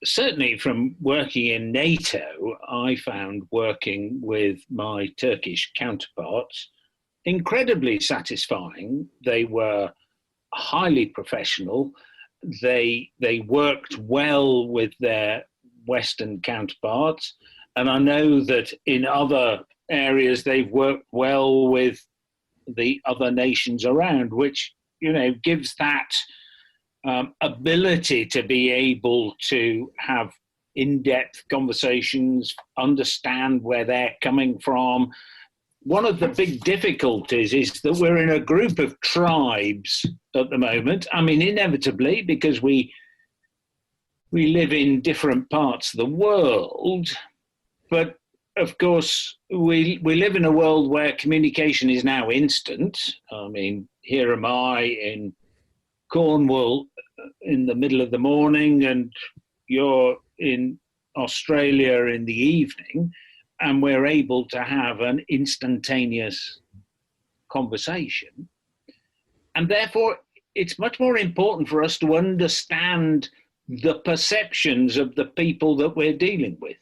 certainly from working in NATO, I found working with my Turkish counterparts incredibly satisfying. They were highly professional. They worked well with their Western counterparts. And I know that in other areas, they've worked well with the other nations around, which, you know, gives that ability to be able to have in-depth conversations, understand where they're coming from. One of the big difficulties is that we're in a group of tribes at the moment. I mean, inevitably, because we live in different parts of the world, but of course, we live in a world where communication is now instant. I mean, here am I in Cornwall in the middle of the morning, and you're in Australia in the evening, and we're able to have an instantaneous conversation. And therefore, it's much more important for us to understand the perceptions of the people that we're dealing with.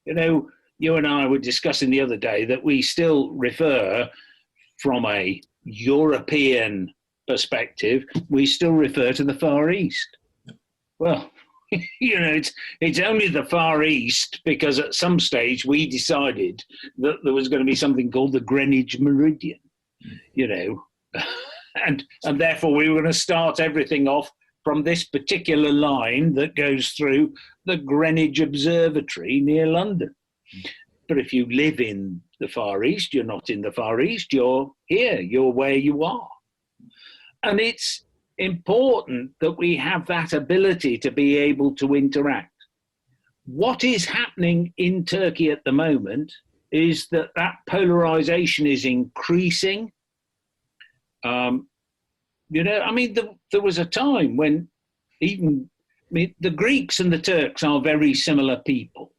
You know, you and I were discussing the other day that we still refer, from a European perspective, we still refer to the Far East. Well, you know, it's only the Far East because at some stage we decided that there was going to be something called the Greenwich Meridian, you know, and therefore we were going to start everything off from this particular line that goes through the Greenwich Observatory near London. But if you live in the Far East, you're not in the Far East, you're here, you're where you are. And it's important that we have that ability to be able to interact. What is happening in Turkey at the moment is that polarization is increasing. You know, I mean, there was a time when even the Greeks and the Turks are very similar people.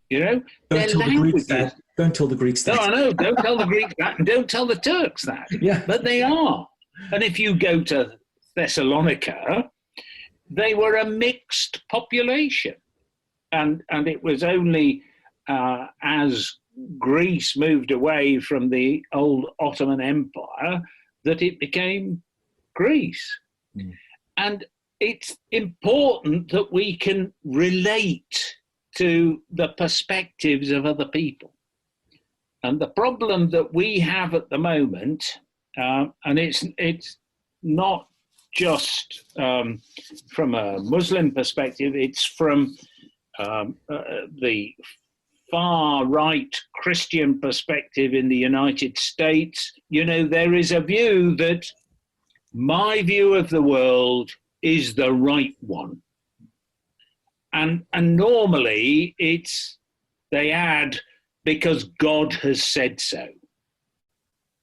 You know, their languages. Don't tell the Greeks that. No, I know. Don't tell the Greeks that, and don't tell the Turks that. Yeah. But they are. And if you go to Thessalonica, they were a mixed population. And it was only as Greece moved away from the old Ottoman Empire that it became Greece. Mm. And it's important that we can relate to the perspectives of other people. And the problem that we have at the moment, and it's not just from a Muslim perspective, it's from the far-right Christian perspective in the United States. You know, there is a view that my view of the world is the right one. And normally they add, because God has said so.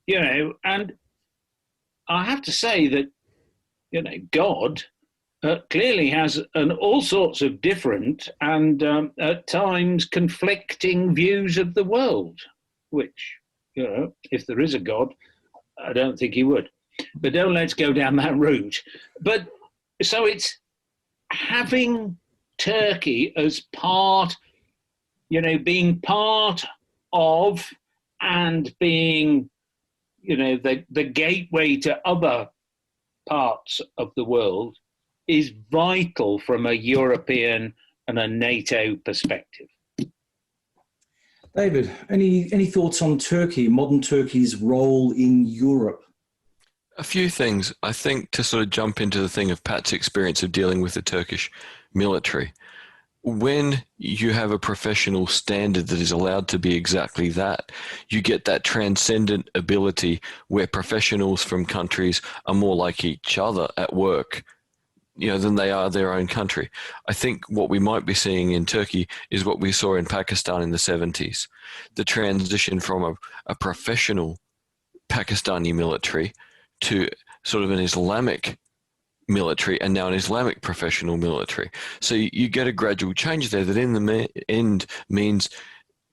You know, and I have to say that, you know, God clearly has all sorts of different and at times conflicting views of the world, which, you know, if there is a God, I don't think he would. But let's go down that route. But so it's having Turkey as part, you know, being part of and being, you know, the gateway to other parts of the world is vital from a European and a NATO perspective. David, any thoughts on Turkey, modern Turkey's role in Europe? A few things. I think to sort of jump into the thing of Pat's experience of dealing with the Turkish military. When you have a professional standard that is allowed to be exactly that, you get that transcendent ability where professionals from countries are more like each other at work, you know, than they are their own country. I think what we might be seeing in Turkey is what we saw in Pakistan in the 70s, the transition from a professional Pakistani military to sort of an Islamic military and now an Islamic professional military. So you get a gradual change there that in the end means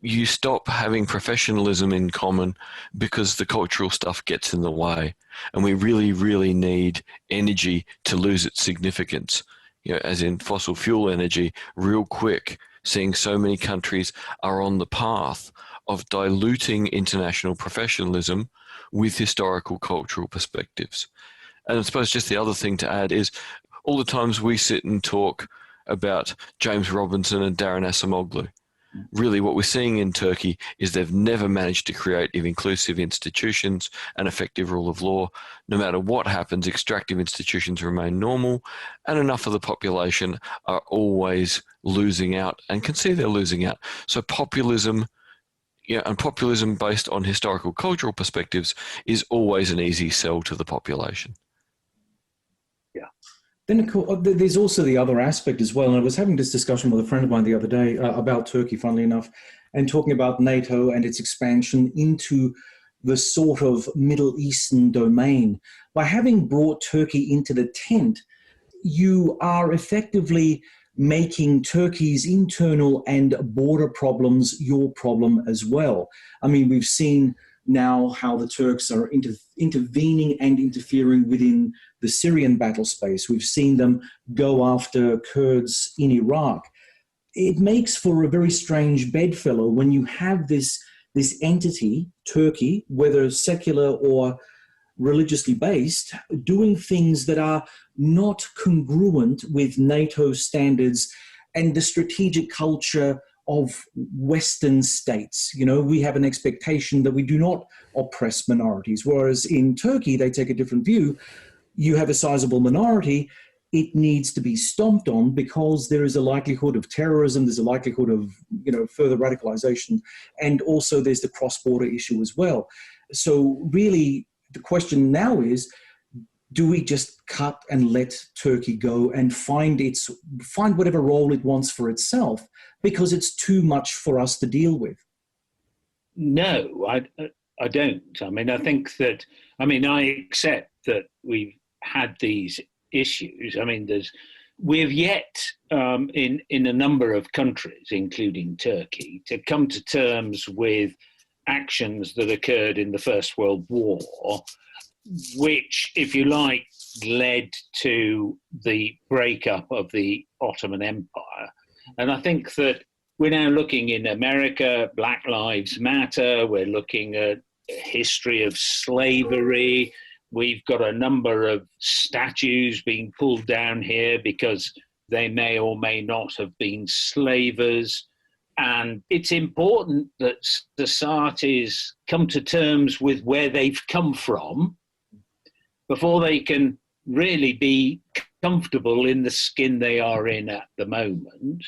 you stop having professionalism in common because the cultural stuff gets in the way. And we really, really need energy to lose its significance, you know, as in fossil fuel energy, real quick, seeing so many countries are on the path of diluting international professionalism with historical cultural perspectives. And I suppose just the other thing to add is all the times we sit and talk about James Robinson and Darren Acemoglu, really what we're seeing in Turkey is they've never managed to create inclusive institutions and effective rule of law. No matter what happens, extractive institutions remain normal, and enough of the population are always losing out and can see they're losing out. So populism, you know, and populism based on historical cultural perspectives is always an easy sell to the population. Then there's also the other aspect as well. And I was having this discussion with a friend of mine the other day about Turkey, funnily enough, and talking about NATO and its expansion into the sort of Middle Eastern domain. By having brought Turkey into the tent, you are effectively making Turkey's internal and border problems your problem as well. I mean, we've seen now how the Turks are intervening and interfering within the Syrian battle space. We've seen them go after Kurds in Iraq. It makes for a very strange bedfellow when you have this entity, Turkey, whether secular or religiously based, doing things that are not congruent with NATO standards and the strategic culture of Western states. You know, we have an expectation that we do not oppress minorities, whereas in Turkey, they take a different view. You have a sizable minority, it needs to be stomped on because there is a likelihood of terrorism, there's a likelihood of, you know, further radicalization, and also there's the cross-border issue as well. So really, the question now is, do we just cut and let Turkey go and find whatever role it wants for itself because it's too much for us to deal with? No, I don't. I mean, I think that, I accept that we've had these issues. I mean, there's we've yet, in a number of countries, including Turkey, to come to terms with actions that occurred in the First World War, which, if you like, led to the breakup of the Ottoman Empire. And I think that we're now looking in America, Black Lives Matter, we're looking at a history of slavery. We've got a number of statues being pulled down here because they may or may not have been slavers. And it's important that societies come to terms with where they've come from before they can really be comfortable in the skin they are in at the moment.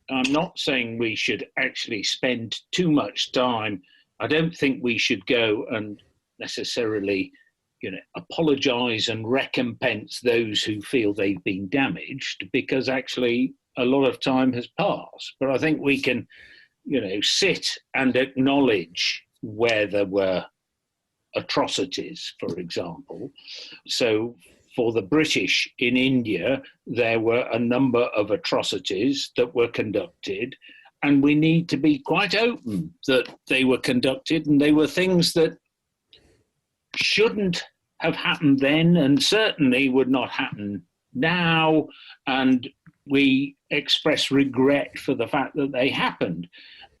I'm not saying we should actually spend too much time. I don't think we should go and necessarily, apologize and recompense those who feel they've been damaged, because actually a lot of time has passed. But I think we can, sit and acknowledge where there were atrocities, for example. So for the British in India, there were a number of atrocities that were conducted, and we need to be quite open that they were conducted, and they were things that shouldn't have happened then and certainly would not happen now, and we express regret for the fact that they happened.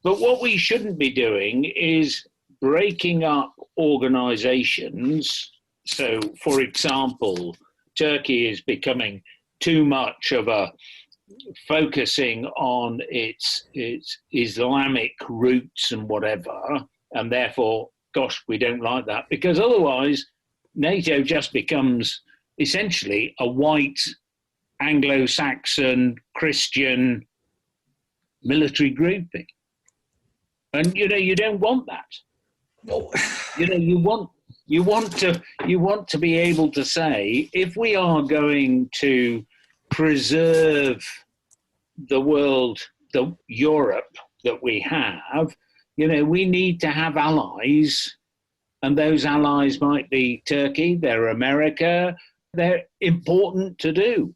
But what we shouldn't be doing is breaking up organizations. So, for example, Turkey is becoming too much of a focusing on its Islamic roots and whatever, and therefore, gosh, we don't like that, because otherwise NATO just becomes essentially a white Anglo-Saxon Christian military grouping. And you don't want that. No. You want to be able to say, if we are going to preserve the world, the Europe that we have, we need to have allies, and those allies might be Turkey, they're America, they're important to do.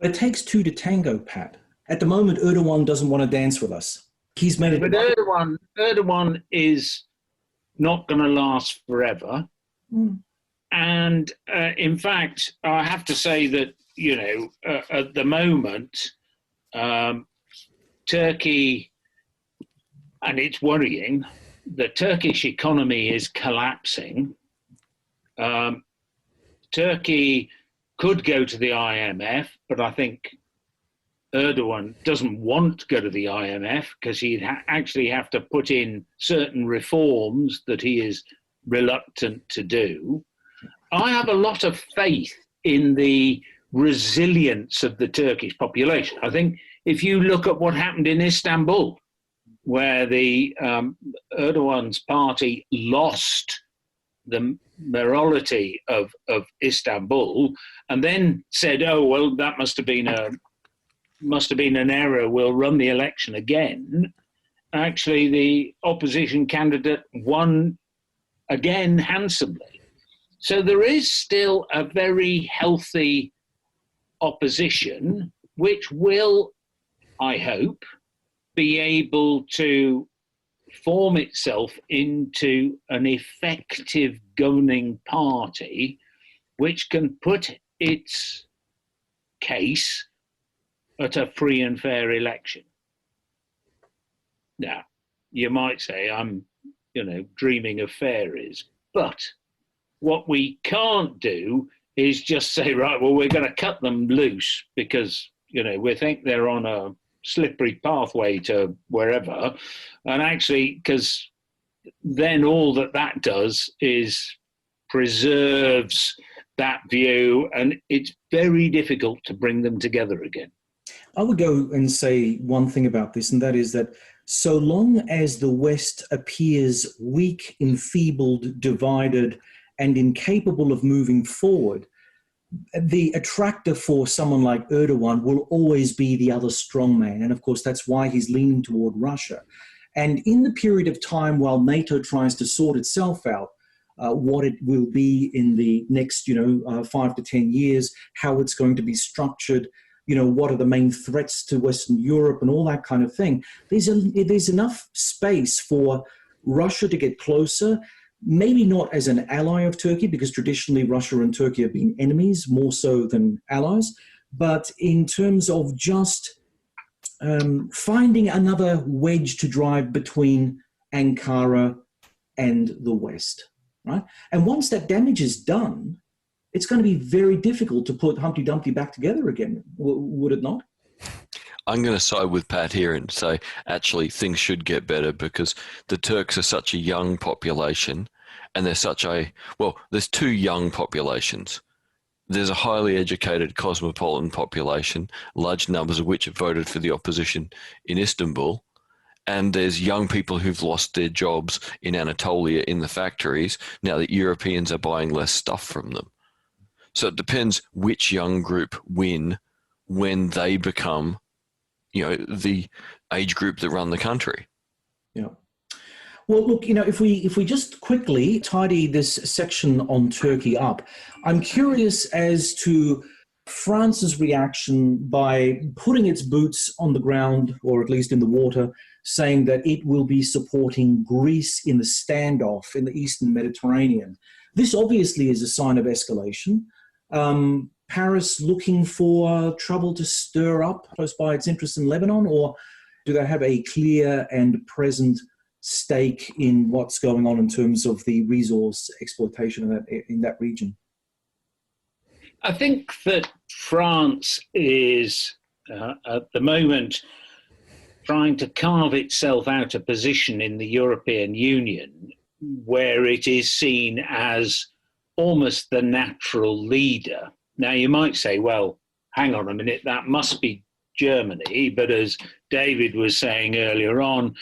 It takes two to tango, Pat. At the moment, Erdogan doesn't want to dance with us. He's made it. But Erdogan is not going to last forever. Mm. And in fact, I have to say that, at the moment, Turkey, and it's worrying, the Turkish economy is collapsing. Turkey could go to the IMF, but I think Erdogan doesn't want to go to the IMF because he'd actually have to put in certain reforms that he is reluctant to do. I have a lot of faith in the resilience of the Turkish population. I think if you look at what happened in Istanbul, where the Erdogan's party lost the mayoralty of Istanbul, and then said, "Oh well, that must have been an error. We'll run the election again." Actually, the opposition candidate won again handsomely. So there is still a very healthy opposition, which will, I hope, be able to form itself into an effective governing party which can put its case at a free and fair election. Now, you might say I'm, dreaming of fairies, but what we can't do is just say, right, well, we're going to cut them loose because, we think they're on a slippery pathway to wherever. And actually, because then all that does is preserves that view, and it's very difficult to bring them together again. I would go and say one thing about this, and that is that so long as the West appears weak, enfeebled, divided, and incapable of moving forward, the attractor for someone like Erdogan will always be the other strongman. And of course, that's why he's leaning toward Russia. And in the period of time while NATO tries to sort itself out, what it will be in the next, 5 to 10 years, how it's going to be structured, what are the main threats to Western Europe and all that kind of thing. There's enough space for Russia to get closer, maybe not as an ally of Turkey, because traditionally Russia and Turkey have been enemies more so than allies, but in terms of just finding another wedge to drive between Ankara and the West, right? And once that damage is done, it's going to be very difficult to put Humpty Dumpty back together again, would it not? I'm going to side with Pat here and say, actually, things should get better because the Turks are such a young population, and there's two young populations. There's a highly educated cosmopolitan population, large numbers of which have voted for the opposition in Istanbul, and there's young people who've lost their jobs in Anatolia in the factories now that Europeans are buying less stuff from them. So it depends which young group win when they become, the age group that run the country. Yeah. Well, look, if we just quickly tidy this section on Turkey up, I'm curious as to France's reaction by putting its boots on the ground, or at least in the water, saying that it will be supporting Greece in the standoff in the Eastern Mediterranean. This obviously is a sign of escalation. Paris looking for trouble to stir up close by its interests in Lebanon, or do they have a clear and present stake in what's going on in terms of the resource exploitation in that region? I think that France is, at the moment, trying to carve itself out a position in the European Union where it is seen as almost the natural leader. Now, you might say, well, hang on a minute, that must be Germany. But as David was saying earlier on,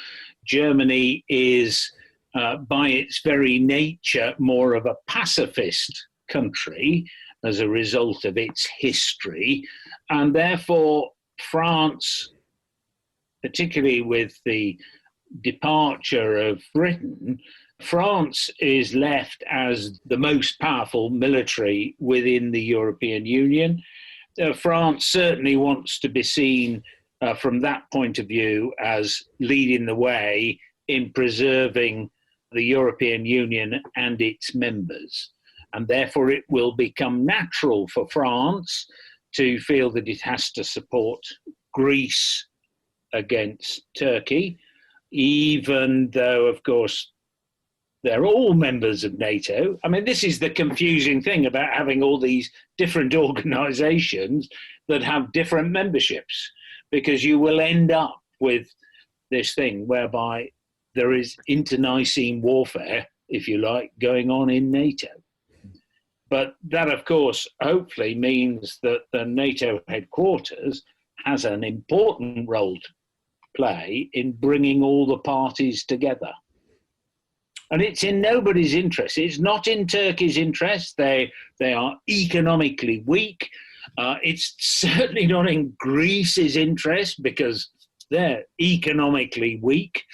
Germany is, by its very nature, more of a pacifist country as a result of its history. And therefore, France, particularly with the departure of Britain, France is left as the most powerful military within the European Union. France certainly wants to be seen from that point of view as leading the way in preserving the European Union and its members. And therefore it will become natural for France to feel that it has to support Greece against Turkey, even though, of course, they're all members of NATO. I mean, this is the confusing thing about having all these different organizations that have different memberships, because you will end up with this thing whereby there is internecine warfare, if you like, going on in NATO. But that, of course, hopefully means that the NATO headquarters has an important role to play in bringing all the parties together. And it's in nobody's interest. It's not in Turkey's interest. They are economically weak. It's certainly not in Greece's interest, because they're economically weak,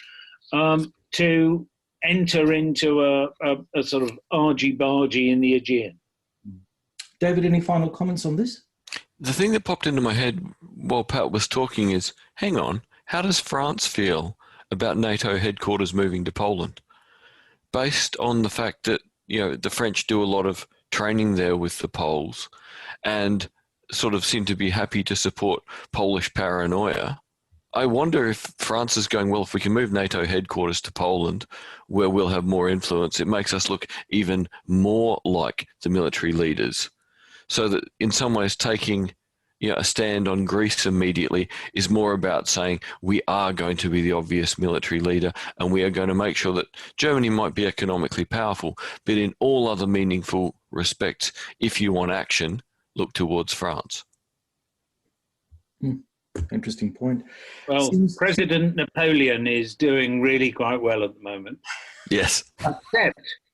to enter into a sort of argy-bargy in the Aegean. David, any final comments on this? The thing that popped into my head while Pat was talking is, hang on, how does France feel about NATO headquarters moving to Poland? Based on the fact that, the French do a lot of training there with the Poles and sort of seem to be happy to support Polish paranoia, I wonder if France is going, well, if we can move NATO headquarters to Poland, where we'll have more influence, it makes us look even more like the military leaders. So that in some ways taking a stand on Greece immediately is more about saying we are going to be the obvious military leader, and we are going to make sure that Germany might be economically powerful, but in all other meaningful respects, if you want action, look towards France. Interesting point. Well, President Napoleon is doing really quite well at the moment. Yes.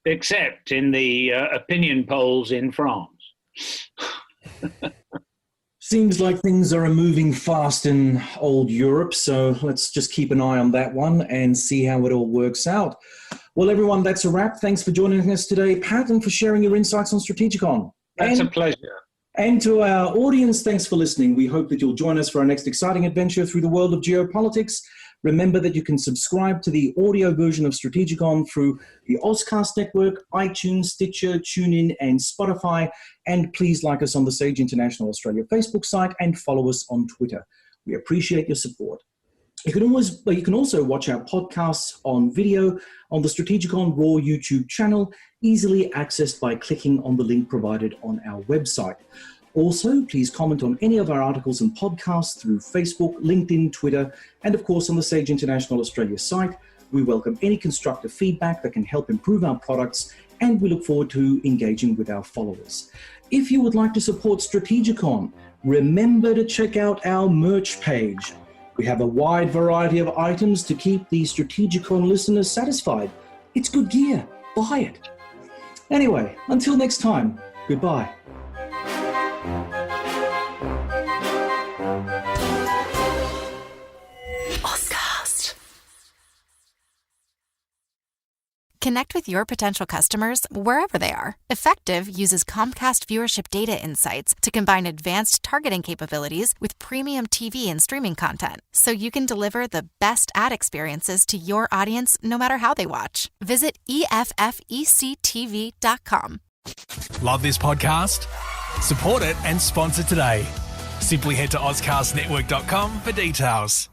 Except in the opinion polls in France. Seems like things are moving fast in old Europe, so let's just keep an eye on that one and see how it all works out. Well, everyone, that's a wrap. Thanks for joining us today, Pat, and for sharing your insights on Strategikon. That's a pleasure. And to our audience, thanks for listening. We hope that you'll join us for our next exciting adventure through the world of geopolitics. Remember that you can subscribe to the audio version of Strategikon through the Ozcast Network, iTunes, Stitcher, TuneIn, and Spotify. And please like us on the Sage International Australia Facebook site and follow us on Twitter. We appreciate your support. You can also watch our podcasts on video on the Strategikon Raw YouTube channel, easily accessed by clicking on the link provided on our website. Also, please comment on any of our articles and podcasts through Facebook, LinkedIn, Twitter, and of course on the Sage International Australia site. We welcome any constructive feedback that can help improve our products, and we look forward to engaging with our followers. If you would like to support Strategikon, remember to check out our merch page. We have a wide variety of items to keep the Strategikon listeners satisfied. It's good gear. Buy it. Anyway, until next time, goodbye. Connect with your potential customers wherever they are. Effective uses Comcast viewership data insights to combine advanced targeting capabilities with premium TV and streaming content, so you can deliver the best ad experiences to your audience no matter how they watch. Visit EFFECTV.com. Love this podcast? Support it and sponsor today. Simply head to OzcastNetwork.com for details.